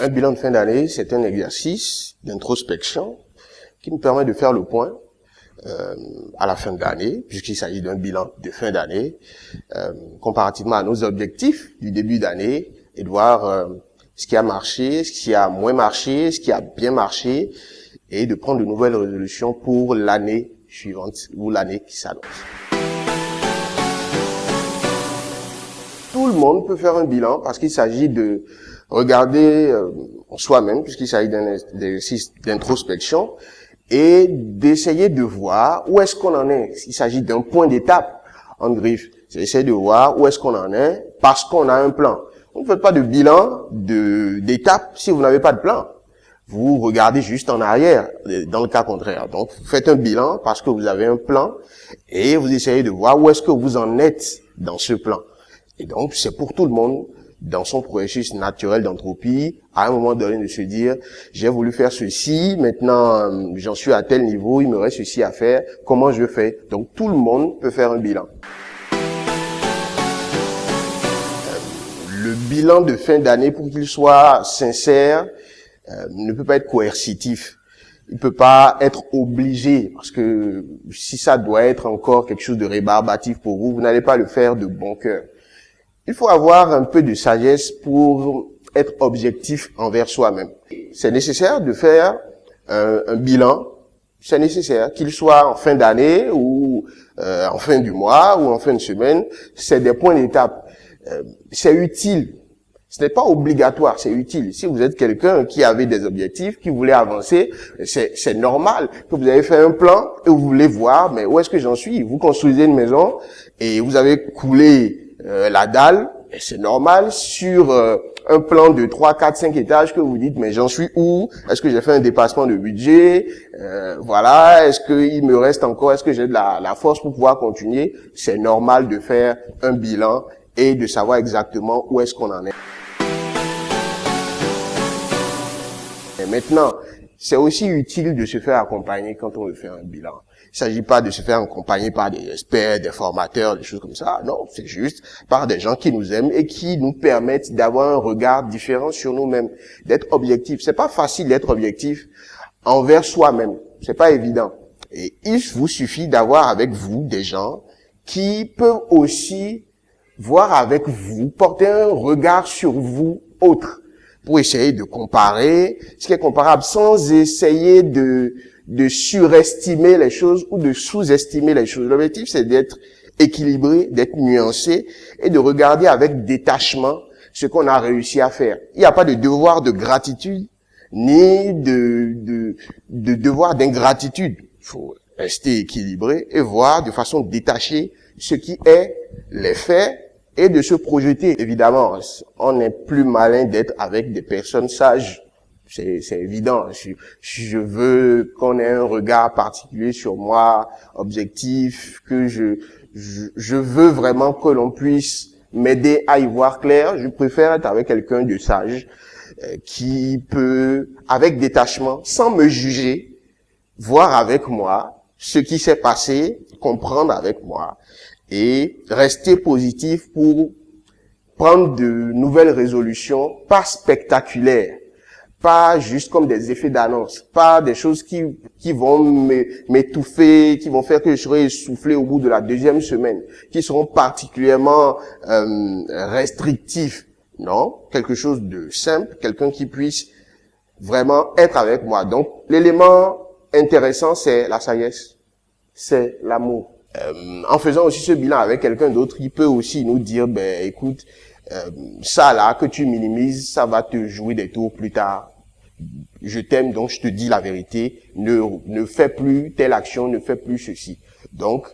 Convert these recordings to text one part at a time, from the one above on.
Un bilan de fin d'année, c'est un exercice d'introspection qui nous permet de faire le point à la fin de l'année, puisqu'il s'agit d'un bilan de fin d'année, comparativement à nos objectifs du début d'année, et de voir ce qui a marché, ce qui a moins marché, ce qui a bien marché, et de prendre de nouvelles résolutions pour l'année suivante ou l'année qui s'annonce. Tout le monde peut faire un bilan parce qu'il s'agit de regarder soi-même, puisqu'il s'agit d'un exercice d'introspection, et d'essayer de voir où est-ce qu'on en est. Il s'agit d'un point d'étape en griffe. C'est essayer de voir où est-ce qu'on en est parce qu'on a un plan. Vous ne faites pas de bilan d'étape si vous n'avez pas de plan. Vous regardez juste en arrière, dans le cas contraire. Donc, vous faites un bilan parce que vous avez un plan et vous essayez de voir où est-ce que vous en êtes dans ce plan. Et donc, c'est pour tout le monde, dans son processus naturel d'entropie, à un moment donné de se dire, j'ai voulu faire ceci, maintenant j'en suis à tel niveau, il me reste ceci à faire, comment je fais? Donc, tout le monde peut faire un bilan. Le bilan de fin d'année, pour qu'il soit sincère, ne peut pas être coercitif. Il peut pas être obligé, parce que si ça doit être encore quelque chose de rébarbatif pour vous, vous n'allez pas le faire de bon cœur. Il faut avoir un peu de sagesse pour être objectif envers soi-même. C'est nécessaire de faire un bilan, c'est nécessaire, qu'il soit en fin d'année ou en fin du mois ou en fin de semaine, c'est des points d'étape. C'est utile. Ce n'est pas obligatoire, c'est utile. Si vous êtes quelqu'un qui avait des objectifs, qui voulait avancer, c'est normal que vous avez fait un plan et vous voulez voir, mais où est-ce que j'en suis? Vous construisez une maison et vous avez coulé la dalle, et c'est normal sur un plan de 3, 4, 5 étages que vous dites, mais j'en suis où? Est-ce que j'ai fait un dépassement de budget? Voilà, est-ce qu'il me reste encore, est-ce que j'ai de la force pour pouvoir continuer? C'est normal de faire un bilan et de savoir exactement où est-ce qu'on en est. Et maintenant, c'est aussi utile de se faire accompagner quand on veut faire un bilan. Il ne s'agit pas de se faire accompagner par des experts, des formateurs, des choses comme ça. Non, c'est juste par des gens qui nous aiment et qui nous permettent d'avoir un regard différent sur nous-mêmes, d'être objectif. C'est pas facile d'être objectif envers soi-même. C'est pas évident. Et il vous suffit d'avoir avec vous des gens qui peuvent aussi voir avec vous, porter un regard sur vous autre, pour essayer de comparer ce qui est comparable sans essayer de surestimer les choses ou de sous-estimer les choses. L'objectif, c'est d'être équilibré, d'être nuancé et de regarder avec détachement ce qu'on a réussi à faire. Il n'y a pas de devoir de gratitude ni de devoir d'ingratitude. Il faut rester équilibré et voir de façon détachée ce qui est les faits et de se projeter. Évidemment, on est plus malin d'être avec des personnes sages. C'est évident. Je veux qu'on ait un regard particulier sur moi, objectif, que je veux vraiment que l'on puisse m'aider à y voir clair. Je préfère être avec quelqu'un de sage qui peut, avec détachement, sans me juger, voir avec moi ce qui s'est passé, comprendre avec moi et rester positif pour prendre de nouvelles résolutions, pas spectaculaires, pas juste comme des effets d'annonce, pas des choses qui vont m'étouffer, qui vont faire que je serai essoufflé au bout de la deuxième semaine, qui seront particulièrement restrictifs. Non, quelque chose de simple, quelqu'un qui puisse vraiment être avec moi. Donc, l'élément intéressant, c'est la sagesse, c'est l'amour. En faisant aussi ce bilan avec quelqu'un d'autre, il peut aussi nous dire, ben écoute, ça là que tu minimises, ça va te jouer des tours plus tard. Je t'aime, donc je te dis la vérité. Ne fais plus telle action, ne fais plus ceci. Donc,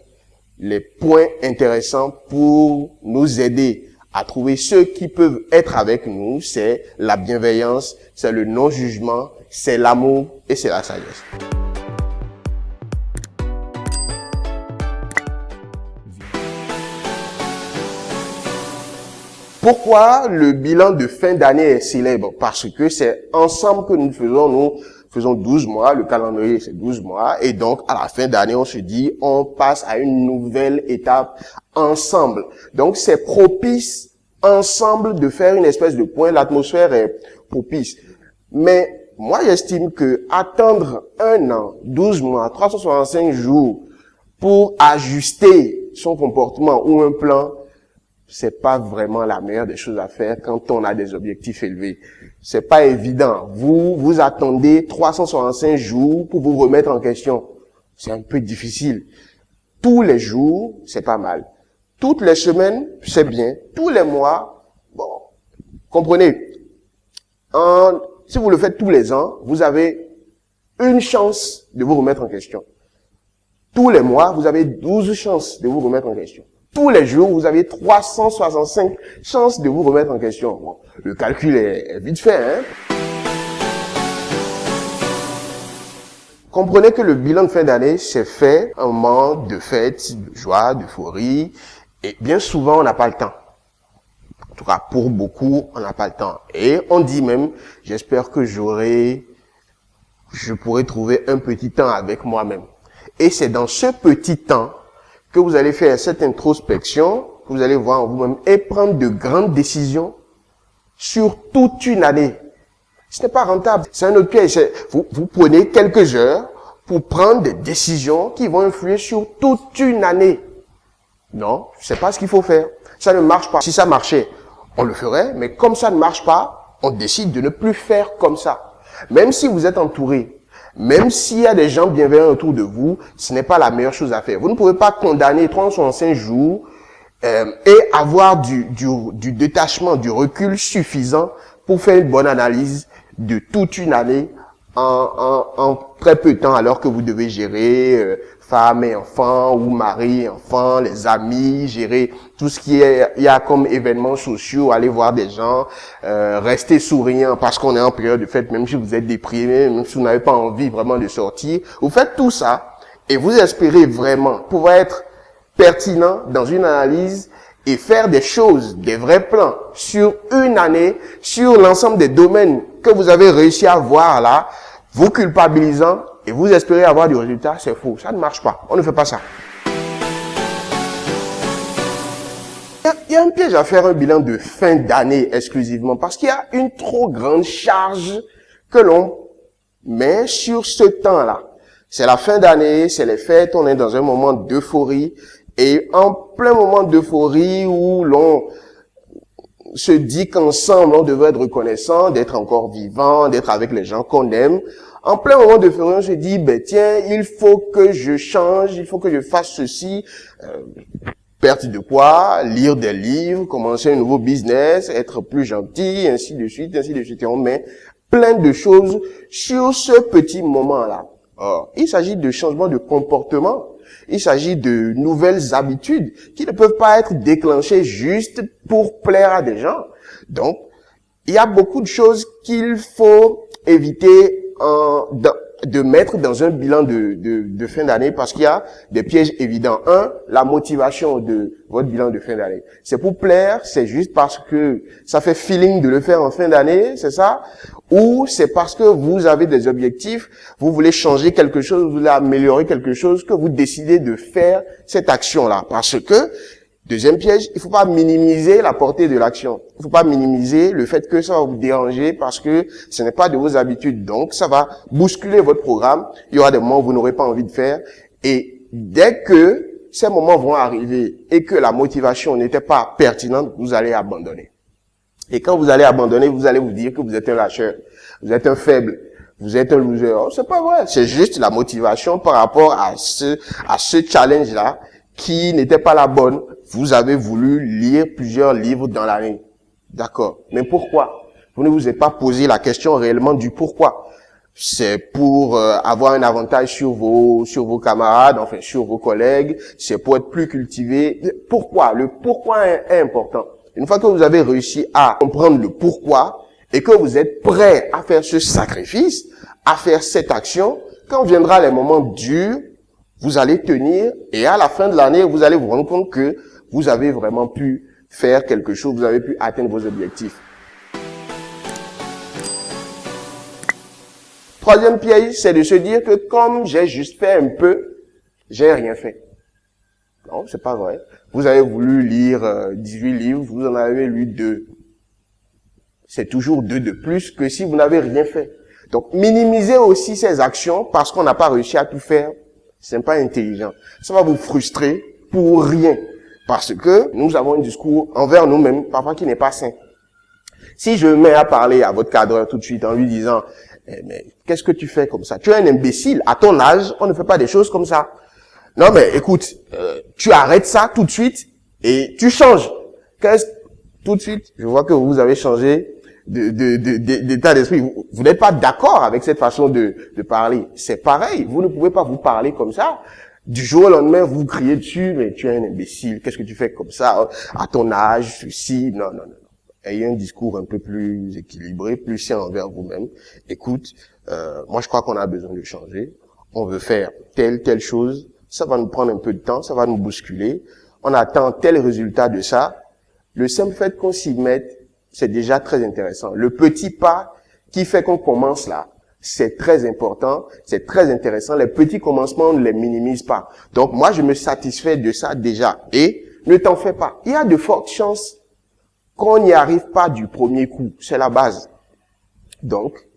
les points intéressants pour nous aider à trouver ceux qui peuvent être avec nous, c'est la bienveillance, c'est le non-jugement, c'est l'amour et c'est la sagesse. Pourquoi le bilan de fin d'année est célèbre? Parce que c'est ensemble que nous faisons 12 mois, le calendrier c'est 12 mois, et donc à la fin d'année on se dit, on passe à une nouvelle étape ensemble. Donc c'est propice ensemble de faire une espèce de point, l'atmosphère est propice. Mais moi, j'estime que attendre 1 an, 12 mois, 365 jours pour ajuster son comportement ou un plan, c'est pas vraiment la meilleure des choses à faire quand on a des objectifs élevés. C'est pas évident. Vous attendez 365 jours pour vous remettre en question. C'est un peu difficile. Tous les jours, c'est pas mal. Toutes les semaines, c'est bien. Tous les mois, bon, comprenez. Si vous le faites tous les ans, vous avez une chance de vous remettre en question. Tous les mois, vous avez 12 chances de vous remettre en question. Tous les jours, vous avez 365 chances de vous remettre en question. Bon, le calcul est vite fait, hein. Comprenez que le bilan de fin d'année, c'est fait un moment de fête, de joie, d'euphorie, et bien souvent, on n'a pas le temps. En tout cas, pour beaucoup, on n'a pas le temps. Et on dit même, j'espère que je pourrai trouver un petit temps avec moi-même. Et c'est dans ce petit temps que vous allez faire cette introspection, que vous allez voir en vous-même et prendre de grandes décisions sur toute une année. Ce n'est pas rentable. C'est un autre piège. Vous prenez quelques heures pour prendre des décisions qui vont influer sur toute une année. Non, c'est pas ce qu'il faut faire. Ça ne marche pas. Si ça marchait, on le ferait, mais comme ça ne marche pas, on décide de ne plus faire comme ça. Même si vous êtes entouré, même s'il y a des gens bienveillants autour de vous, ce n'est pas la meilleure chose à faire. Vous ne pouvez pas condamner 365 jours et avoir du détachement, du recul suffisant pour faire une bonne analyse de toute une année en très peu de temps, alors que vous devez gérer femme et enfants, ou mari et enfants, les amis, gérer tout ce qui il y a comme événements sociaux, aller voir des gens, rester souriant parce qu'on est en période de fête, même si vous êtes déprimé, même si vous n'avez pas envie vraiment de sortir. Vous faites tout ça et vous espérez vraiment pouvoir être pertinent dans une analyse et faire des choses, des vrais plans sur une année, sur l'ensemble des domaines que vous avez réussi à voir là, vous culpabilisant et vous espérez avoir du résultat, c'est faux. Ça ne marche pas. On ne fait pas ça. Il y a un piège à faire un bilan de fin d'année exclusivement parce qu'il y a une trop grande charge que l'on met sur ce temps-là. C'est la fin d'année, c'est les fêtes, on est dans un moment d'euphorie. Et en plein moment d'euphorie où l'on se dit qu'ensemble on devrait être reconnaissant, d'être encore vivant, d'être avec les gens qu'on aime, en plein moment d'euphorie on se dit, ben tiens, il faut que je change, il faut que je fasse ceci, perte de poids, lire des livres, commencer un nouveau business, être plus gentil, ainsi de suite, ainsi de suite. Et on met plein de choses sur ce petit moment-là. Or, il s'agit de changements de comportement. Il s'agit de nouvelles habitudes qui ne peuvent pas être déclenchées juste pour plaire à des gens. Donc, il y a beaucoup de choses qu'il faut éviter de mettre dans un bilan de fin d'année parce qu'il y a des pièges évidents. Un, la motivation de votre bilan de fin d'année. C'est pour plaire, c'est juste parce que ça fait feeling de le faire en fin d'année, c'est ça? Ou c'est parce que vous avez des objectifs, vous voulez changer quelque chose, vous voulez améliorer quelque chose, que vous décidez de faire cette action-là. Parce que, deuxième piège, il ne faut pas minimiser la portée de l'action. Il ne faut pas minimiser le fait que ça va vous déranger parce que ce n'est pas de vos habitudes. Donc, ça va bousculer votre programme. Il y aura des moments où vous n'aurez pas envie de faire. Et dès que ces moments vont arriver et que la motivation n'était pas pertinente, vous allez abandonner. Et quand vous allez abandonner, vous allez vous dire que vous êtes un lâcheur, vous êtes un faible, vous êtes un loser. Oh, c'est pas vrai. C'est juste la motivation par rapport à ce challenge-là qui n'était pas la bonne. Vous avez voulu lire plusieurs livres dans l'année. D'accord. Mais pourquoi? Vous ne vous êtes pas posé la question réellement du pourquoi. C'est pour avoir un avantage sur vos camarades, enfin sur vos collègues. C'est pour être plus cultivé. Pourquoi? Le pourquoi est important. Une fois que vous avez réussi à comprendre le pourquoi et que vous êtes prêt à faire ce sacrifice, à faire cette action, quand viendra les moments durs, vous allez tenir et à la fin de l'année, vous allez vous rendre compte que vous avez vraiment pu faire quelque chose, vous avez pu atteindre vos objectifs. Troisième piège, c'est de se dire que comme j'ai juste fait un peu, j'ai rien fait. Non, c'est pas vrai. Vous avez voulu lire 18 livres, vous en avez lu 2. c'est toujours 2 de plus que si vous n'avez rien fait. Donc, minimiser aussi ces actions parce qu'on n'a pas réussi à tout faire, c'est pas intelligent. Ça va vous frustrer pour rien. Parce que nous avons un discours envers nous-mêmes, parfois qui n'est pas sain. Si je mets à parler à votre cadreur tout de suite en lui disant mais qu'est-ce que tu fais comme ça? Tu es un imbécile. À ton âge, on ne fait pas des choses comme ça. Non, mais écoute, tu arrêtes ça tout de suite et tu changes. Tout de suite, je vois que vous avez changé d'état d'esprit. Vous n'êtes pas d'accord avec cette façon de parler. C'est pareil. Vous ne pouvez pas vous parler comme ça. Du jour au lendemain, vous criez dessus, mais tu es un imbécile. Qu'est-ce que tu fais comme ça? À ton âge, ceci, non. Ayez un discours un peu plus équilibré, plus sain envers vous-même. Écoute, moi je crois qu'on a besoin de changer. On veut faire telle chose. Ça va nous prendre un peu de temps, ça va nous bousculer. On attend tel résultat de ça. Le simple fait qu'on s'y mette, c'est déjà très intéressant. Le petit pas qui fait qu'on commence là, c'est très important, c'est très intéressant. Les petits commencements, on ne les minimise pas. Donc moi, je me satisfais de ça déjà. Et ne t'en fais pas. Il y a de fortes chances qu'on n'y arrive pas du premier coup. C'est la base. Donc,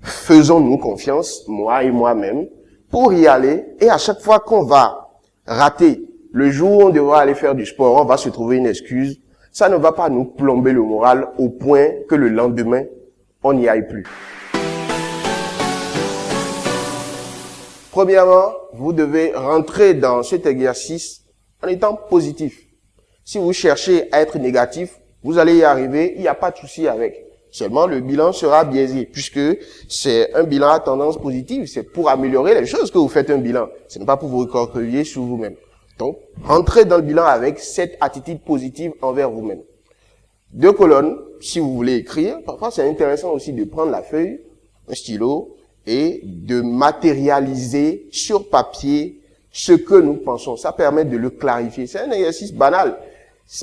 faisons-nous confiance, moi et moi-même, pour y aller. Et à chaque fois qu'on va rater, le jour où on devra aller faire du sport, on va se trouver une excuse. Ça ne va pas nous plomber le moral au point que le lendemain, on n'y aille plus. Premièrement, vous devez rentrer dans cet exercice en étant positif. Si vous cherchez à être négatif, vous allez y arriver, il n'y a pas de souci avec. Seulement, le bilan sera biaisé, puisque c'est un bilan à tendance positive. C'est pour améliorer les choses que vous faites un bilan. Ce n'est pas pour vous recroqueviller sur vous-même. Donc, entrez dans le bilan avec cette attitude positive envers vous-même. 2 colonnes, si vous voulez écrire. Parfois, c'est intéressant aussi de prendre la feuille, un stylo, et de matérialiser sur papier ce que nous pensons. Ça permet de le clarifier. C'est un exercice banal,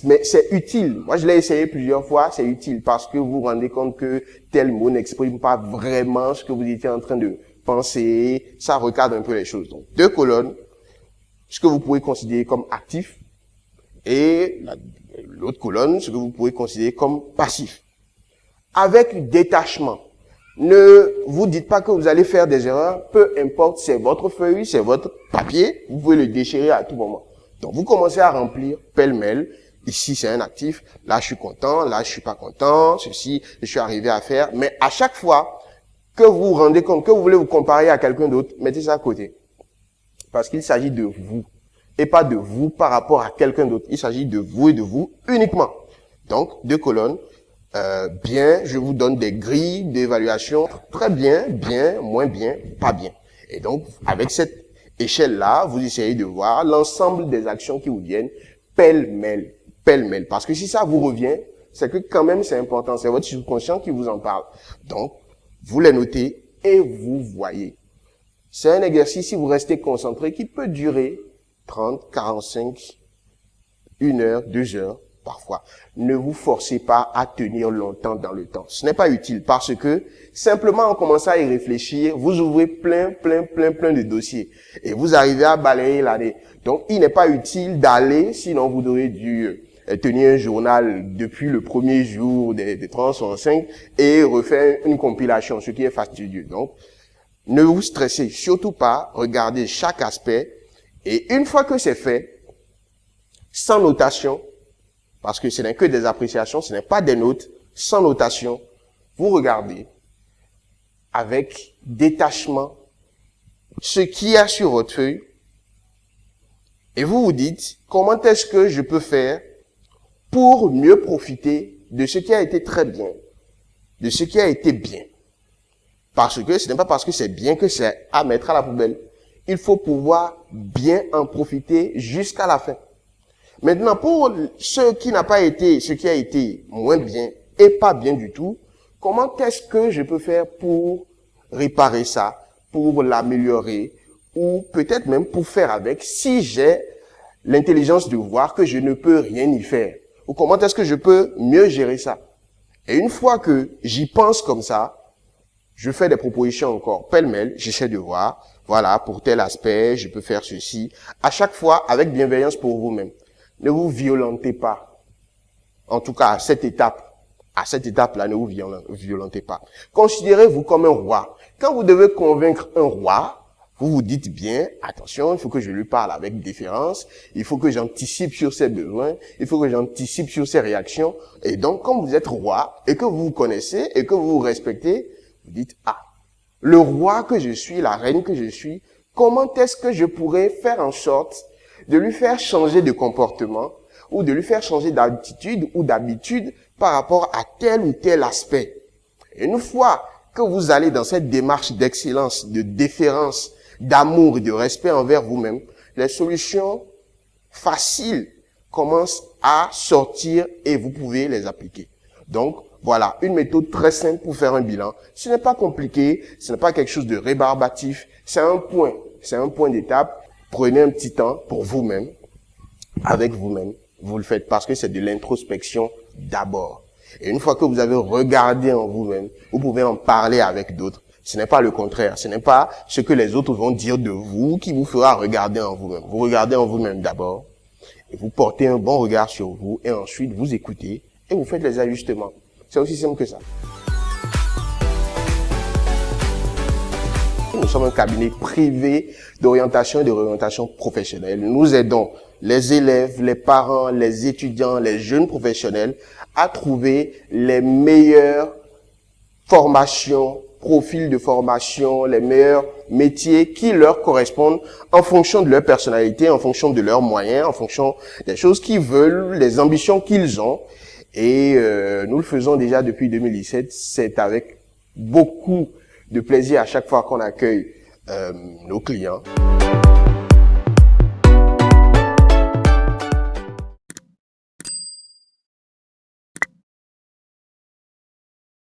mais c'est utile. Moi, je l'ai essayé plusieurs fois, c'est utile parce que vous vous rendez compte que tel mot n'exprime pas vraiment ce que vous étiez en train de penser. Ça recadre un peu les choses. Donc, 2 colonnes, ce que vous pouvez considérer comme actif, et l'autre colonne, ce que vous pouvez considérer comme passif. Avec détachement. Ne vous dites pas que vous allez faire des erreurs, peu importe, c'est votre feuille, c'est votre papier, vous pouvez le déchirer à tout moment. Donc, vous commencez à remplir pêle-mêle. Ici, c'est un actif. Là, je suis content. Là, je suis pas content. Ceci, je suis arrivé à faire. Mais à chaque fois que vous vous rendez compte que vous voulez vous comparer à quelqu'un d'autre, mettez ça à côté. Parce qu'il s'agit de vous. Et pas de vous par rapport à quelqu'un d'autre. Il s'agit de vous et de vous uniquement. Donc, 2 colonnes. Bien, je vous donne des grilles d'évaluation. Très bien, bien, moins bien, pas bien. Et donc, avec cette échelle-là, vous essayez de voir l'ensemble des actions qui vous viennent pêle-mêle, pêle-mêle. Parce que si ça vous revient, c'est que quand même c'est important. C'est votre subconscient qui vous en parle. Donc, vous les notez et vous voyez. C'est un exercice, si vous restez concentré, qui peut durer 30, 45, 1 heure, 2 heures. Parfois. Ne vous forcez pas à tenir longtemps dans le temps. Ce n'est pas utile parce que simplement en commençant à y réfléchir, vous ouvrez plein de dossiers et vous arrivez à balayer l'année. Donc, il n'est pas utile d'aller, sinon vous aurez dû tenir un journal depuis le premier jour des 365 et refaire une compilation, ce qui est fastidieux. Donc, ne vous stressez surtout pas, regardez chaque aspect et une fois que c'est fait, sans notation, parce que ce n'est que des appréciations, ce n'est pas des notes, sans notation. Vous regardez avec détachement ce qu'il y a sur votre feuille et vous vous dites comment est-ce que je peux faire pour mieux profiter de ce qui a été très bien, de ce qui a été bien. Parce que ce n'est pas parce que c'est bien que c'est à mettre à la poubelle. Il faut pouvoir bien en profiter jusqu'à la fin. Maintenant, pour ce qui n'a pas été, ce qui a été moins bien et pas bien du tout, comment est-ce que je peux faire pour réparer ça, pour l'améliorer, ou peut-être même pour faire avec, si j'ai l'intelligence de voir que je ne peux rien y faire, ou comment est-ce que je peux mieux gérer ça. Et une fois que j'y pense comme ça, je fais des propositions encore pêle-mêle, j'essaie de voir, voilà, pour tel aspect, je peux faire ceci, à chaque fois avec bienveillance pour vous-même. Ne vous violentez pas. En tout cas, à cette étape, À cette étape-là, ne vous violentez pas. Considérez-vous comme un roi. Quand vous devez convaincre un roi, vous vous dites bien, attention, il faut que je lui parle avec déférence, il faut que j'anticipe sur ses besoins, il faut que j'anticipe sur ses réactions. Et donc, comme vous êtes roi et que vous vous connaissez et que vous vous respectez, vous dites, ah, le roi que je suis, la reine que je suis, comment est-ce que je pourrais faire en sorte de lui faire changer de comportement ou de lui faire changer d'attitude ou d'habitude par rapport à tel ou tel aspect. Et une fois que vous allez dans cette démarche d'excellence, de déférence, d'amour et de respect envers vous-même, les solutions faciles commencent à sortir et vous pouvez les appliquer. Donc, voilà, une méthode très simple pour faire un bilan. Ce n'est pas compliqué, ce n'est pas quelque chose de rébarbatif, c'est un point d'étape. Prenez un petit temps pour vous-même, avec vous-même. Vous le faites parce que c'est de l'introspection d'abord. Et une fois que vous avez regardé en vous-même, vous pouvez en parler avec d'autres. Ce n'est pas le contraire. Ce n'est pas ce que les autres vont dire de vous qui vous fera regarder en vous-même. Vous regardez en vous-même d'abord et vous portez un bon regard sur vous et ensuite vous écoutez et vous faites les ajustements. C'est aussi simple que ça. Nous sommes un cabinet privé d'orientation et de réorientation professionnelle. Nous aidons les élèves, les parents, les étudiants, les jeunes professionnels à trouver les meilleures formations, profils de formation, les meilleurs métiers qui leur correspondent en fonction de leur personnalité, en fonction de leurs moyens, en fonction des choses qu'ils veulent, des ambitions qu'ils ont. Et nous le faisons déjà depuis 2017. C'est avec beaucoup de plaisir à chaque fois qu'on accueille nos clients.